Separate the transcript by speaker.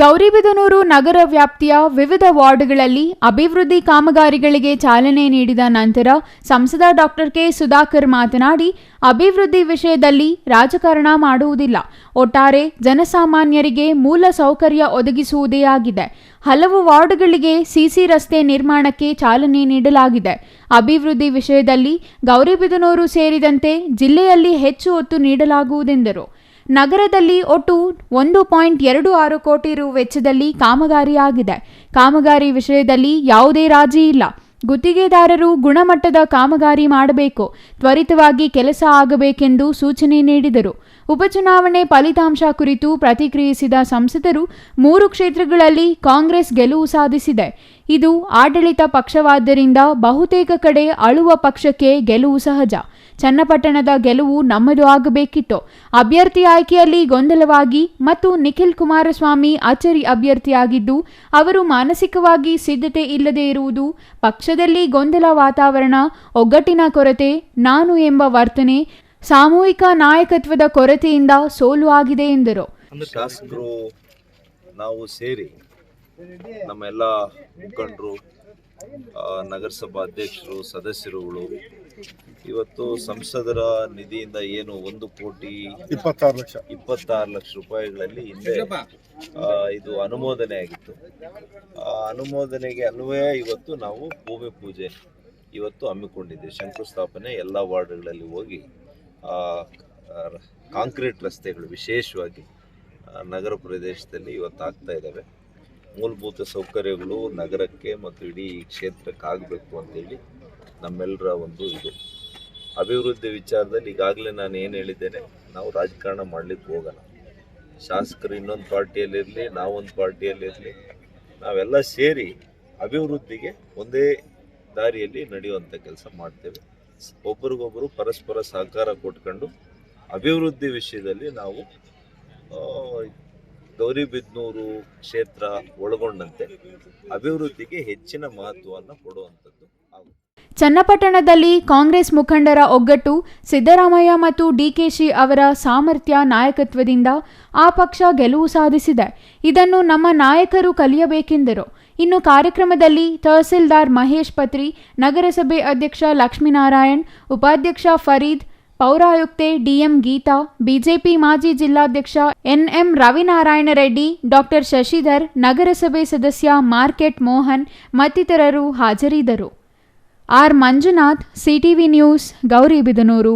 Speaker 1: ಗೌರಿಬಿದನೂರು ನಗರ ವ್ಯಾಪ್ತಿಯ ವಿವಿಧ ವಾರ್ಡ್ಗಳಲ್ಲಿ ಅಭಿವೃದ್ಧಿ ಕಾಮಗಾರಿಗಳಿಗೆ ಚಾಲನೆ ನೀಡಿದ ನಂತರ ಸಂಸದ ಡಾಕ್ಟರ್ ಕೆ ಸುಧಾಕರ್ ಮಾತನಾಡಿ, ಅಭಿವೃದ್ಧಿ ವಿಷಯದಲ್ಲಿ ರಾಜಕಾರಣ ಮಾಡುವುದಿಲ್ಲ, ಒಟ್ಟಾರೆ ಜನಸಾಮಾನ್ಯರಿಗೆ ಮೂಲ ಸೌಕರ್ಯ ಒದಗಿಸುವುದೇ ಆಗಿದೆ. ಹಲವು ವಾರ್ಡ್ಗಳಿಗೆ ಸಿಸಿ ರಸ್ತೆ ನಿರ್ಮಾಣಕ್ಕೆ ಚಾಲನೆ ನೀಡಲಾಗಿದೆ. ಅಭಿವೃದ್ಧಿ ವಿಷಯದಲ್ಲಿ ಗೌರಿಬಿದನೂರು ಸೇರಿದಂತೆ ಜಿಲ್ಲೆಯಲ್ಲಿ ಹೆಚ್ಚು ಒತ್ತು ನೀಡಲಾಗುವುದೆಂದರು. ನಗರದಲ್ಲಿ ಒಟ್ಟು 1.26 ಕೋಟಿ ರು ವೆಚ್ಚದಲ್ಲಿ ಕಾಮಗಾರಿಯಾಗಿದೆ. ಕಾಮಗಾರಿ ವಿಷಯದಲ್ಲಿ ಯಾವುದೇ ರಾಜಿ ಇಲ್ಲ. ಗುತ್ತಿಗೆದಾರರು ಗುಣಮಟ್ಟದ ಕಾಮಗಾರಿ ಮಾಡಬೇಕು, ತ್ವರಿತವಾಗಿ ಕೆಲಸ ಆಗಬೇಕೆಂದು ಸೂಚನೆ ನೀಡಿದರು. ಉಪಚುನಾವಣೆ ಫಲಿತಾಂಶ ಕುರಿತು ಪ್ರತಿಕ್ರಿಯಿಸಿದ ಸಂಸದರು, 3 ಕ್ಷೇತ್ರಗಳಲ್ಲಿ ಕಾಂಗ್ರೆಸ್ ಗೆಲುವು ಸಾಧಿಸಿದೆ. ಇದು ಆಡಳಿತ ಪಕ್ಷವಾದ್ದರಿಂದ ಬಹುತೇಕ ಕಡೆ ಆಳುವ ಪಕ್ಷಕ್ಕೆ ಗೆಲುವು ಸಹಜ. ಚನ್ನಪಟ್ಟಣದ ಗೆಲುವು ನಮ್ಮದು ಆಗಬೇಕಿತ್ತು. ಅಭ್ಯರ್ಥಿ ಆಯ್ಕೆಯಲ್ಲಿ ಗೊಂದಲವಾಗಿ ಮತ್ತು ನಿಖಿಲ್ ಕುಮಾರಸ್ವಾಮಿ ಅಚ್ಚರಿ ಅಭ್ಯರ್ಥಿಯಾಗಿದ್ದು, ಅವರು ಮಾನಸಿಕವಾಗಿ ಸಿದ್ಧತೆ ಇಲ್ಲದೆ ಇರುವುದು, ಪಕ್ಷದಲ್ಲಿ ಗೊಂದಲ ವಾತಾವರಣ, ಒಗ್ಗಟ್ಟಿನ ಕೊರತೆ, ನಾನು ಎಂಬ ವರ್ತನೆ, ಸಾಮೂಹಿಕ ನಾಯಕತ್ವದ ಕೊರತೆಯಿಂದ ಸೋಲು ಆಗಿದೆ ಎಂದರು.
Speaker 2: ಶಾಸಕರು ನಾವು ಸೇರಿ ನಮ್ಮೆಲ್ಲ ಮುಖಂಡರು, ನಗರಸಭಾ ಅಧ್ಯಕ್ಷರು, ಸದಸ್ಯರುಗಳು ಇವತ್ತು ಸಂಸದರ ನಿಧಿಯಿಂದ ಏನು 1,26,00,000 ರೂಪಾಯಿಗಳಲ್ಲಿ ಹಿಂದೆ ಇದು ಅನುಮೋದನೆ ಆಗಿತ್ತು. ಅನುಮೋದನೆಗೆ ಅನ್ವಯ ಇವತ್ತು ನಾವು ಭೂಮಿ ಪೂಜೆ ಇವತ್ತು ಹಮ್ಮಿಕೊಂಡಿದ್ದೇವೆ. ಶಂಕುಸ್ಥಾಪನೆ ಎಲ್ಲ ವಾರ್ಡ್ಗಳಲ್ಲಿ ಹೋಗಿ ಕಾಂಕ್ರೀಟ್ ರಸ್ತೆಗಳು ವಿಶೇಷವಾಗಿ ನಗರ ಪ್ರದೇಶದಲ್ಲಿ ಇವತ್ತು ಆಗ್ತಾ ಇದ್ದಾವೆ. ಮೂಲಭೂತ ಸೌಕರ್ಯಗಳು ನಗರಕ್ಕೆ ಮತ್ತು ಇಡೀ ಕ್ಷೇತ್ರಕ್ಕೆ ಆಗಬೇಕು ಅಂತೇಳಿ ನಮ್ಮೆಲ್ಲರ ಒಂದು ಇದು. ಅಭಿವೃದ್ಧಿ ವಿಚಾರದಲ್ಲಿ ಈಗಾಗಲೇ ನಾನು ಏನು ಹೇಳಿದ್ದೇನೆ, ನಾವು ರಾಜಕಾರಣ ಮಾಡಲಿಕ್ಕೆ ಹೋಗೋಣ. ಶಾಸಕರು ಇನ್ನೊಂದು ಪಾರ್ಟಿಯಲ್ಲಿರಲಿ, ನಾವೊಂದು ಪಾರ್ಟಿಯಲ್ಲಿರಲಿ, ನಾವೆಲ್ಲ ಸೇರಿ ಅಭಿವೃದ್ಧಿಗೆ ಒಂದೇ ದಾರಿಯಲ್ಲಿ ನಡೆಯುವಂಥ ಕೆಲಸ ಮಾಡ್ತೇವೆ. ಒಬ್ರಿಗೊಬ್ಬರು ಪರಸ್ಪರ ಸಹಕಾರ ಕೊಟ್ಕೊಂಡು ಅಭಿವೃದ್ಧಿ ವಿಷಯದಲ್ಲಿ ನಾವು ಗೌರಿಬಿದನೂರು ಕ್ಷೇತ್ರ ಒಳಗೊಂಡಂತೆ ಅಭಿವೃದ್ಧಿಗೆ ಹೆಚ್ಚಿನ ಮಹತ್ವವನ್ನು ಕೊಡುವಂಥದ್ದು ಆಗುತ್ತೆ.
Speaker 1: ಚನ್ನಪಟ್ಟಣದಲ್ಲಿ ಕಾಂಗ್ರೆಸ್ ಮುಖಂಡರ ಒಗ್ಗಟ್ಟು, ಸಿದ್ದರಾಮಯ್ಯ ಮತ್ತು ಡಿಕೆಶಿ ಅವರ ಸಾಮರ್ಥ್ಯ ನಾಯಕತ್ವದಿಂದ ಆ ಪಕ್ಷ ಗೆಲುವು ಸಾಧಿಸಿದೆ. ಇದನ್ನು ನಮ್ಮ ನಾಯಕರು ಕಲಿಯಬೇಕೆಂದರು. ಇನ್ನು ಕಾರ್ಯಕ್ರಮದಲ್ಲಿ ತಹಸೀಲ್ದಾರ್ ಮಹೇಶ್ ಪತ್ರಿ, ನಗರಸಭೆ ಅಧ್ಯಕ್ಷ ಲಕ್ಷ್ಮೀನಾರಾಯಣ್, ಉಪಾಧ್ಯಕ್ಷ ಫರೀದ್, ಪೌರಾಯುಕ್ತೆ ಡಿಎಂ ಗೀತಾ, ಬಿಜೆಪಿ ಮಾಜಿ ಜಿಲ್ಲಾಧ್ಯಕ್ಷ ಎನ್ಎಂ ರವಿನಾರಾಯಣ ರೆಡ್ಡಿ, ಡಾಕ್ಟರ್ ಶಶಿಧರ್, ನಗರಸಭೆ ಸದಸ್ಯ ಮಾರ್ಕೆಟ್ ಮೋಹನ್ ಮತ್ತಿತರರು ಹಾಜರಿದ್ದರು. R Manjunath, CTV news, Gauribidanur.